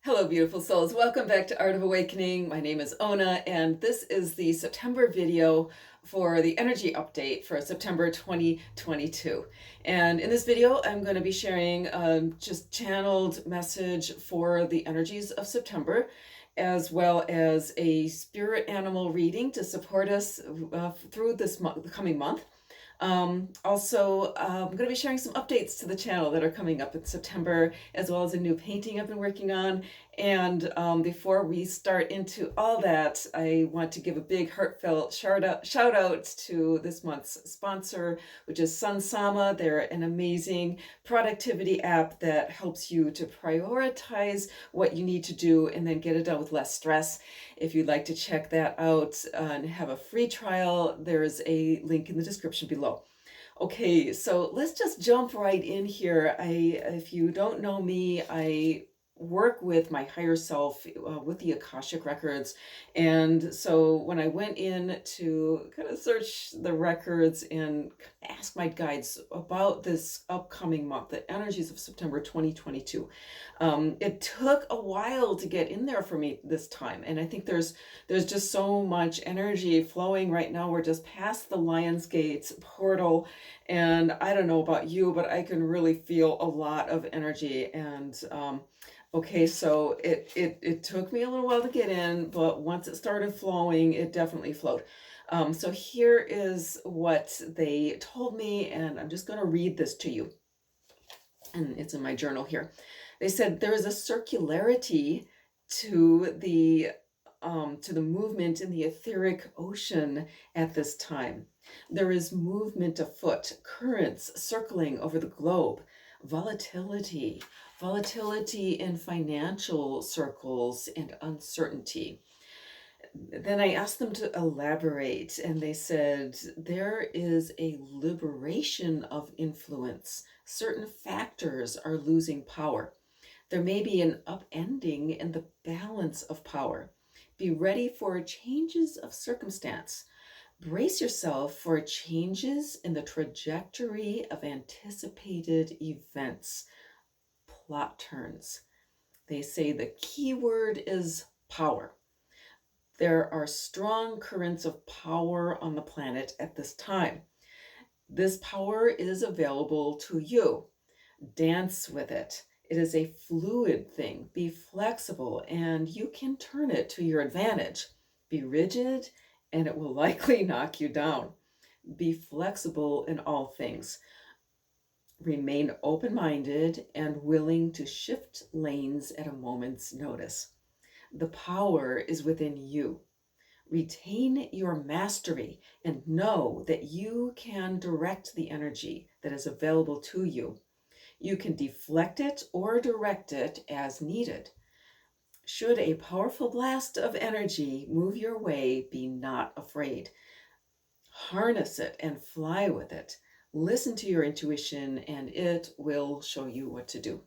Hello, beautiful souls. Welcome back to Art of Awakening. My name is Ona, and this is the September video for the energy update for September 2022. And in this video, I'm going to be sharing just channeled message for the energies of September, as well as a spirit animal reading to support us through this the coming month. Also, I'm going to be sharing some updates to the channel that are coming up in September, as well as a new painting I've been working on. And before we start into all that, I want to give a big heartfelt shout out to this month's sponsor, which is Sunsama. They're an amazing productivity app that helps you to prioritize what you need to do and then get it done with less stress. If you'd like to check that out and have a free trial, there's a link in the description below. Okay, so let's just jump right in here. If you don't know me, I work with my higher self with the Akashic records. And so when I went in to kind of search the records and ask my guides about this upcoming month, the energies of September 2022, it took a while to get in there for me this time. And I think there's just so much energy flowing right now. We're just past the Lionsgate portal. And I don't know about you, but I can really feel a lot of energy. And okay, so it took me a little while to get in, but once it started flowing, it definitely flowed. So here is what they told me, and I'm just going to read this to you. And it's in my journal here. They said there is a circularity to the movement in the etheric ocean at this time. There is movement afoot, currents circling over the globe, volatility, volatility in financial circles, and uncertainty. Then I asked them to elaborate, and they said there is a liberation of influence. Certain factors are losing power. There may be an upending in the balance of power. Be ready for changes of circumstance. Brace yourself for changes in the trajectory of anticipated events. Plot turns. They say the key word is power. There are strong currents of power on the planet at this time. This power is available to you. Dance with it. It is a fluid thing. Be flexible, and you can turn it to your advantage. Be rigid, and it will likely knock you down. Be flexible in all things. Remain open-minded and willing to shift lanes at a moment's notice. The power is within you. Retain your mastery and know that you can direct the energy that is available to you. You can deflect it or direct it as needed. Should a powerful blast of energy move your way, be not afraid. Harness it and fly with it. Listen to your intuition and it will show you what to do.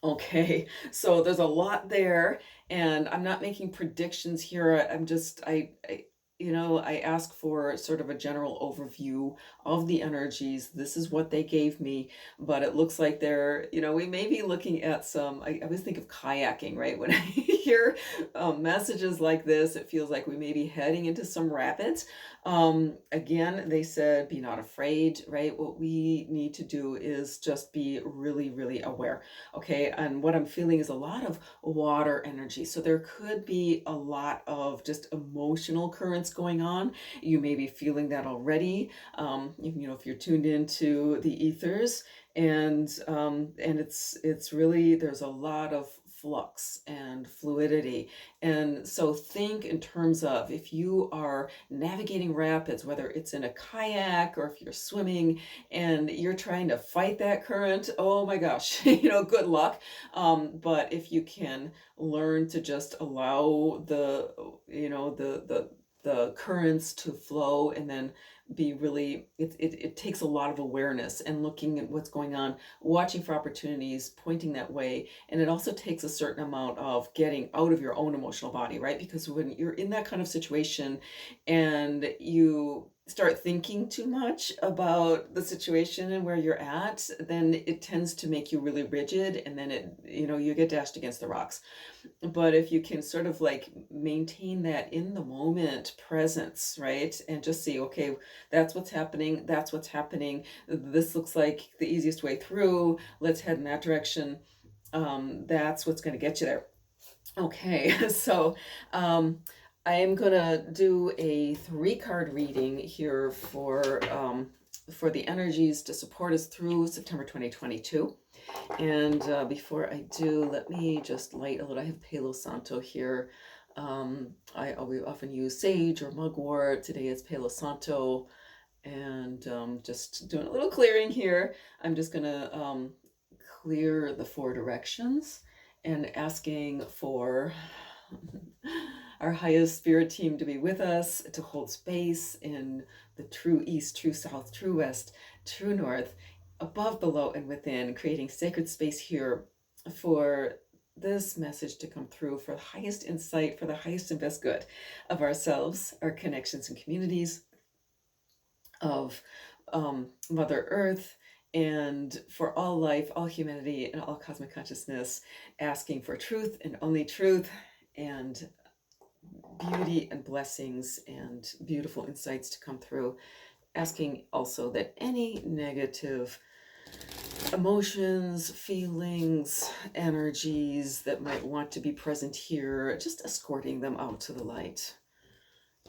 Okay, so there's a lot there, and I'm not making predictions here. I'm just, I ask for sort of a general overview of the energies. This is what they gave me, but it looks like they're, we may be looking at some, I always think of kayaking, right? When I hear messages like this, it feels like we may be heading into some rapids. Again, they said, be not afraid, right? What we need to do is just be really, really aware. Okay, and what I'm feeling is a lot of water energy. So there could be a lot of just emotional currents going on. You may be feeling that already. If you're tuned into the ethers, and it's really, there's a lot of flux and fluidity. And so think in terms of, if you are navigating rapids, whether it's in a kayak or if you're swimming and you're trying to fight that current, oh my gosh, good luck. But if you can learn to just allow the currents to flow, and then be really, it takes a lot of awareness and looking at what's going on, watching for opportunities, pointing that way. And it also takes a certain amount of getting out of your own emotional body, right? Because when you're in that kind of situation and you start thinking too much about the situation and where you're at, then it tends to make you really rigid, and then you get dashed against the rocks. But if you can sort of like maintain that in the moment presence, right? And just see, okay, that's what's happening, that's what's happening. This looks like the easiest way through. Let's head in that direction. That's what's going to get you there. Okay, so I am gonna do a 3 card reading here for the energies to support us through September 2022. And before I do, let me just light a little. I have Palo Santo here. We often use sage or mugwort. Today it's Palo Santo, and just doing a little clearing here. I'm just gonna clear the 4 directions and asking for our highest spirit team to be with us, to hold space in the true east, true south, true west, true north, above, below, and within, creating sacred space here for this message to come through, for the highest insight, for the highest and best good of ourselves, our connections and communities, of Mother Earth, and for all life, all humanity, and all cosmic consciousness, asking for truth and only truth, and beauty and blessings and beautiful insights to come through. Asking also that any negative emotions, feelings, energies that might want to be present here, just escorting them out to the light.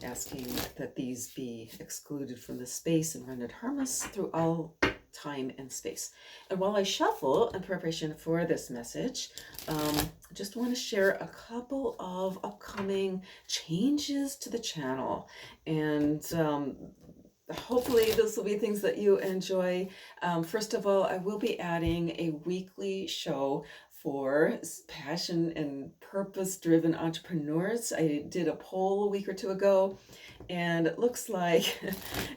Asking that these be excluded from the space and rendered harmless through all time and space. And while I shuffle in preparation for this message, I just want to share a couple of upcoming changes to the channel. And hopefully this will be things that you enjoy. First of all, I will be adding a weekly show for passion and purpose-driven entrepreneurs. I did a poll a week or 2 ago, and it looks like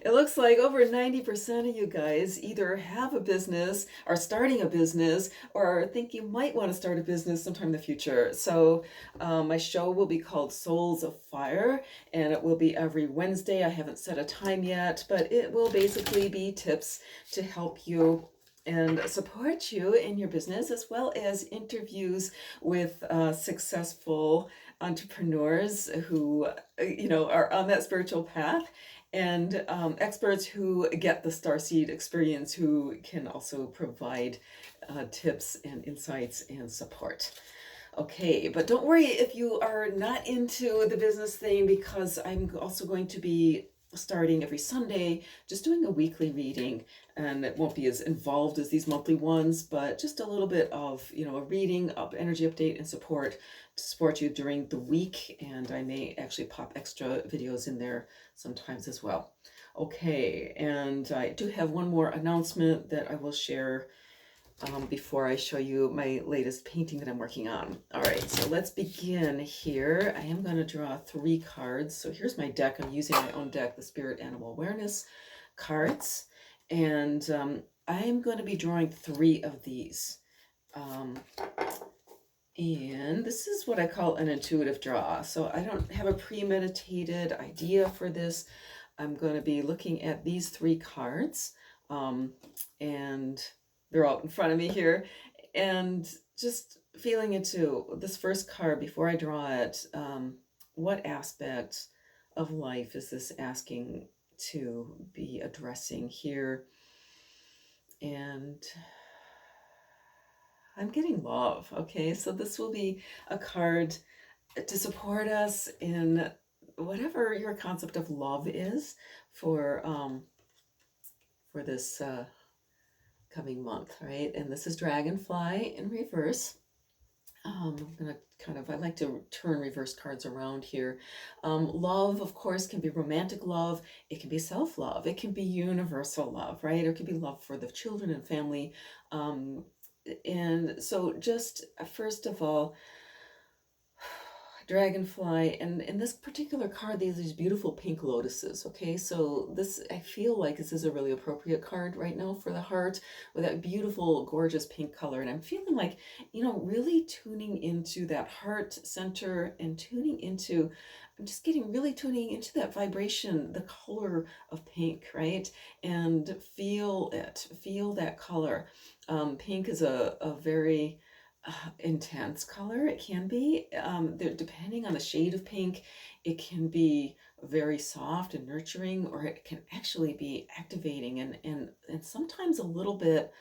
over 90% of you guys either have a business, are starting a business, or think you might want to start a business sometime in the future. So my show will be called Souls of Fire, and it will be every Wednesday. I haven't set a time yet, but it will basically be tips to help you and support you in your business, as well as interviews with successful entrepreneurs who are on that spiritual path, and experts who get the starseed experience, who can also provide tips and insights and support. Okay, but don't worry if you are not into the business thing, because I'm also going to be starting every Sunday, just doing a weekly reading, and it won't be as involved as these monthly ones, but just a little bit of, a reading, energy update, and support to support you during the week. And I may actually pop extra videos in there sometimes as well. Okay, and I do have one more announcement that I will share before I show you my latest painting that I'm working on. All right, so let's begin here. I am going to draw 3 cards. So here's my deck. I'm using my own deck, the Spirit Animal Awareness cards. And I am going to be drawing 3 of these. And this is what I call an intuitive draw. So I don't have a premeditated idea for this. I'm going to be looking at these 3 cards. And they're out in front of me here, and just feeling into this first card before I draw it. What aspect of life is this asking to be addressing here? And I'm getting love. Okay, so this will be a card to support us in whatever your concept of love is for this coming month, right? And this is Dragonfly in reverse. I'm gonna I like to turn reverse cards around here. Love, of course, can be romantic love. It can be self-love. It can be universal love, right? Or it can be love for the children and family. And so just first of all, dragonfly, and in this particular card, these beautiful pink lotuses. Okay, so this, I feel like this is a really appropriate card right now for the heart with that beautiful, gorgeous pink color. And I'm feeling like, really tuning into that heart center and tuning into, I'm just getting really tuning into that vibration, the color of pink, right? And feel it, feel that color. Pink is a very intense color. It can be, depending on the shade of pink, it can be very soft and nurturing, or it can actually be activating and sometimes a little bit,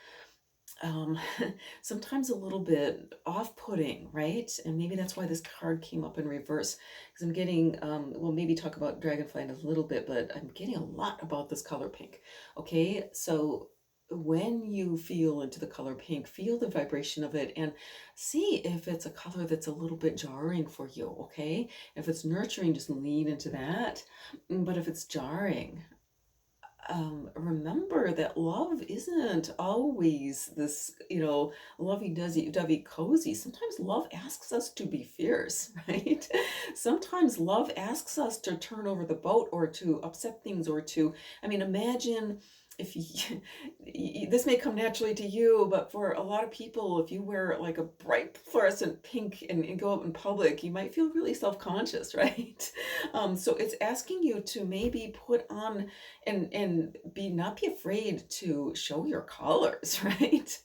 um, sometimes a little bit off-putting, right? And maybe that's why this card came up in reverse, because I'm getting, we'll maybe talk about dragonfly in a little bit, but I'm getting a lot about this color pink. Okay, so when you feel into the color pink, feel the vibration of it and see if it's a color that's a little bit jarring for you, okay? If it's nurturing, just lean into that. But if it's jarring, remember that love isn't always this, lovey-dovey cozy. Sometimes love asks us to be fierce, right? Sometimes love asks us to turn over the boat or to upset things or to, I mean, imagine if you, this may come naturally to you, but for a lot of people, if you wear like a bright fluorescent pink and go out in public, you might feel really self-conscious, right? So it's asking you to maybe put on and be not be afraid to show your colors, right?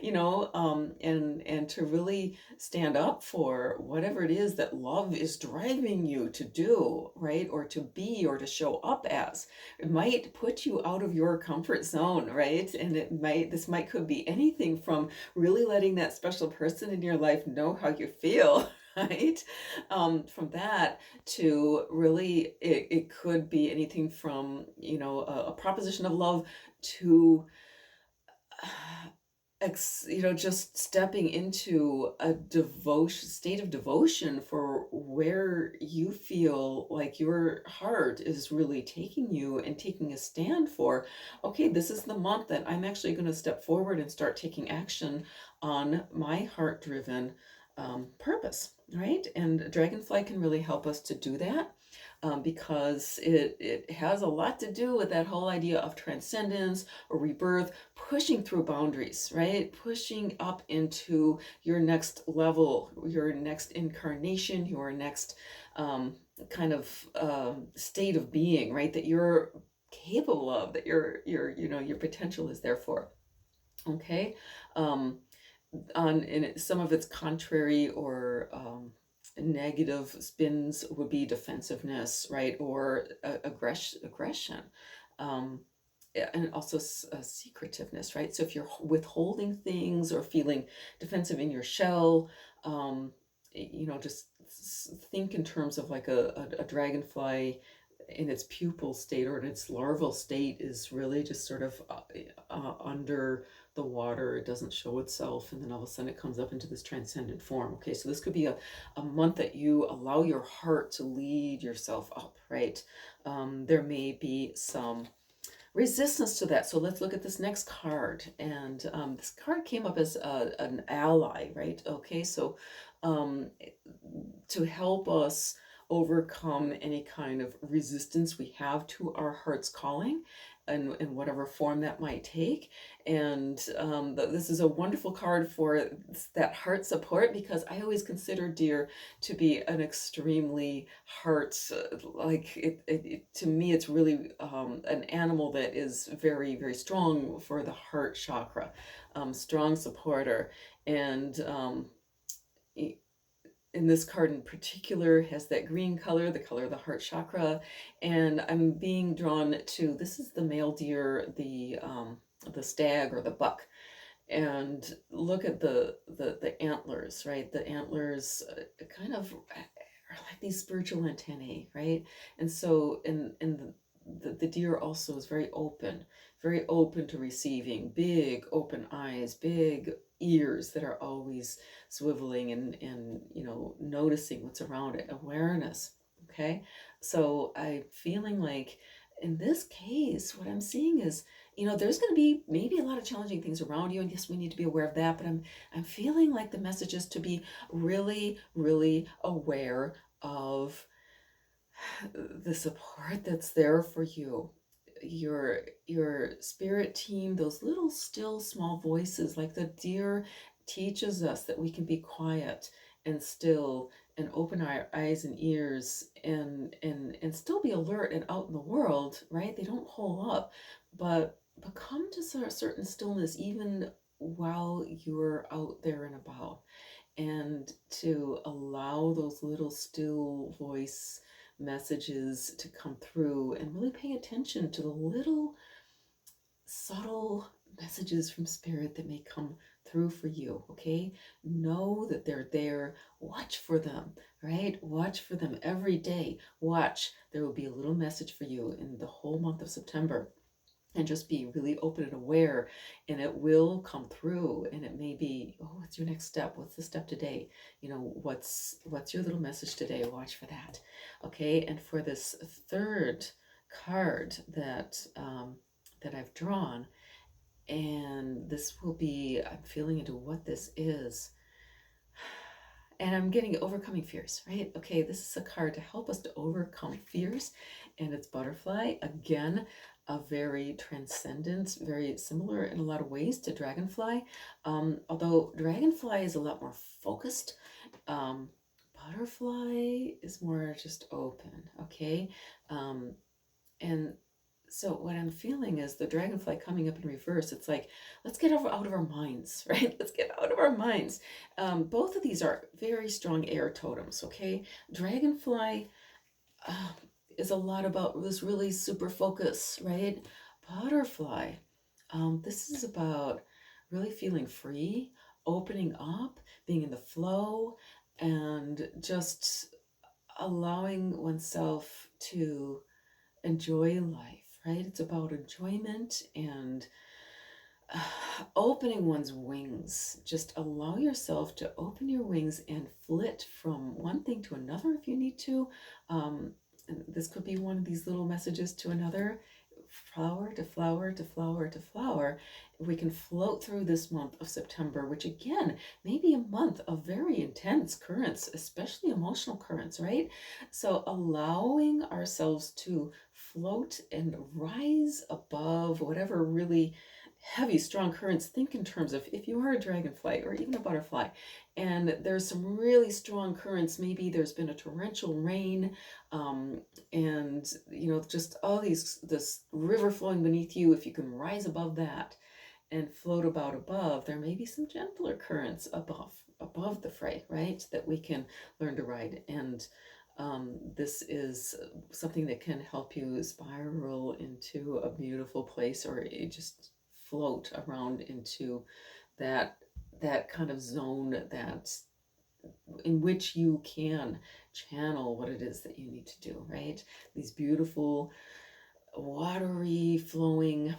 And to really stand up for whatever it is that love is driving you to do, right? Or to be or to show up as. It might put you out of your comfort zone, right? And this could be anything from really letting that special person in your life know how you feel. Right? From that to really, it could be anything from, a proposition of love to, just stepping into a state of devotion for where you feel like your heart is really taking you and taking a stand for, okay, this is the month that I'm actually going to step forward and start taking action on my heart-driven purpose, right? And Dragonfly can really help us to do that. Because it has a lot to do with that whole idea of transcendence or rebirth, pushing through boundaries, right? Pushing up into your next level, your next incarnation, your next kind of state of being, right? That you're capable of, that your potential is there for. Okay. Some of its contrary or negative spins would be defensiveness, right, or aggression, um, and also secretiveness, right? So if you're withholding things or feeling defensive in your shell, just think in terms of like a dragonfly in its pupal state or in its larval state is really just sort of under the water. It doesn't show itself, and then all of a sudden it comes up into this transcendent form. Okay, so this could be a month that you allow your heart to lead yourself up, right? There may be some resistance to that. So let's look at this next card. And this card came up as an ally, right? Okay, so um, to help us overcome any kind of resistance we have to our heart's calling and in whatever form that might take. And this is a wonderful card for that heart support, because I always consider deer to be an extremely heart, to me, it's really an animal that is very, very strong for the heart chakra, strong supporter. And in this card in particular has that green color, the color of the heart chakra. And I'm being drawn to, this is the male deer, the stag or the buck. And look at the antlers, right? The antlers kind of are like these spiritual antennae, right? And so the deer also is very open to receiving, big open eyes, big ears that are always swiveling and noticing what's around it, awareness. Okay, so I'm feeling like in this case what I'm seeing is there's going to be maybe a lot of challenging things around you, and yes, we need to be aware of that, but I'm feeling like the message is to be really, really aware of the support that's there for you, your spirit team, those little still small voices, like the deer teaches us that we can be quiet and still and open our eyes and ears and still be alert and out in the world, right? They don't hole up, but come to a certain stillness even while you're out there and about, and to allow those little still voice messages to come through, and really pay attention to the little subtle messages from spirit that may come through for you. Okay, know that they're there. Watch for them, right? Watch for them every day. Watch, there will be a little message for you in the whole month of September, and just be really open and aware, and it will come through. And it may be, oh, what's your next step? What's the step today? What's your little message today? Watch for that. Okay, and for this third card that I've drawn, and this will be, I'm feeling into what this is, and I'm getting overcoming fears, right? Okay, this is a card to help us to overcome fears, and it's butterfly. Again, a very transcendent, very similar in a lot of ways to dragonfly. Although dragonfly is a lot more focused, butterfly is more just open, okay? And so what I'm feeling is the dragonfly coming up in reverse. It's like, let's get out of our minds, right? Let's get out of our minds. Both of these are very strong air totems, okay? Dragonfly uh, is a lot about this really super focus, right? Butterfly, this is about really feeling free, opening up, being in the flow, and just allowing oneself to enjoy life, right? It's about enjoyment and opening one's wings. Just allow yourself to open your wings and flit from one thing to another if you need to. And this could be one of these little messages to another, flower to flower to flower to flower. We can float through this month of September, which again may be a month of very intense currents, especially emotional currents, right? So allowing ourselves to float and rise above whatever really heavy, strong currents. Think in terms of if you are a dragonfly or even a butterfly, and there's some really strong currents, maybe there's been a torrential rain, and just all this river flowing beneath you. If you can rise above that and float about above, there may be some gentler currents above the fray, right? That we can learn to ride. And this is something that can help you spiral into a beautiful place, or just float around into that kind of zone that in which you can channel what it is that you need to do, right? These beautiful watery flowing,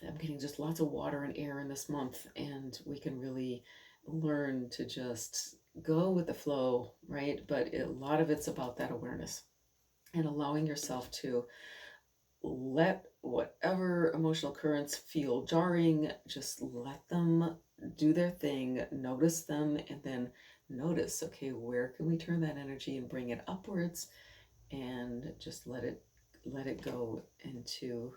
I'm getting just lots of water and air in this month, and we can really learn to just go with the flow, right? But a lot of it's about that awareness and allowing yourself to let whatever emotional currents feel jarring, just let them do their thing, notice them, and then notice, okay, where can we turn that energy and bring it upwards, and just let it go into,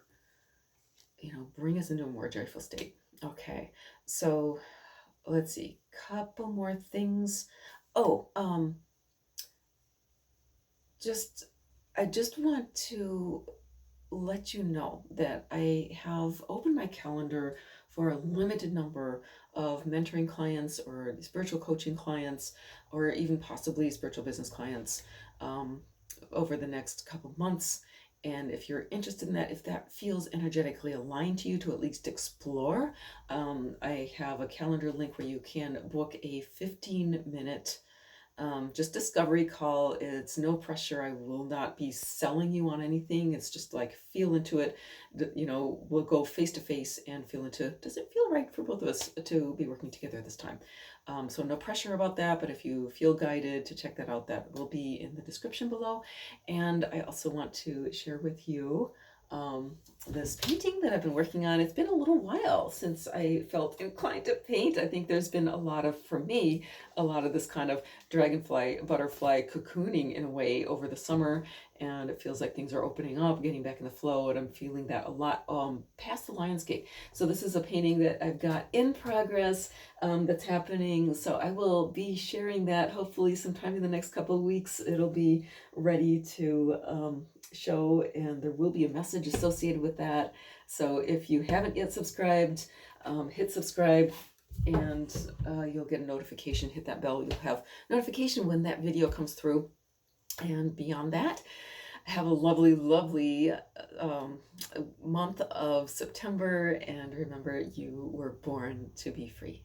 bring us into a more joyful state. Okay, so let's see, couple more things. Oh, I just want to let you know that I have opened my calendar for a limited number of mentoring clients or spiritual coaching clients, or even possibly spiritual business clients, over the next couple months. And if you're interested in that, if that feels energetically aligned to you to at least explore, I have a calendar link where you can book a 15-minute just discovery call. It's no pressure. I will not be selling you on anything. It's just like feel into it. We'll go face to face and feel into, does it feel right for both of us to be working together this time? So no pressure about that, but if you feel guided to check that out, that will be in the description below. And I also want to share with you this painting that I've been working on. It's been a little while since I felt inclined to paint. I think there's been a lot of, for me, a lot of this kind of dragonfly, butterfly cocooning in a way over the summer, and it feels like things are opening up, getting back in the flow, and I'm feeling that a lot past the Lionsgate. So this is a painting that I've got in progress that's happening. So I will be sharing that hopefully sometime in the next couple of weeks. It'll be ready to show, and there will be a message associated with that. So if you haven't yet subscribed, hit subscribe, and you'll get a notification. Hit that bell, you'll have notification when that video comes through. And beyond that, have a lovely, lovely month of September, and remember, you were born to be free.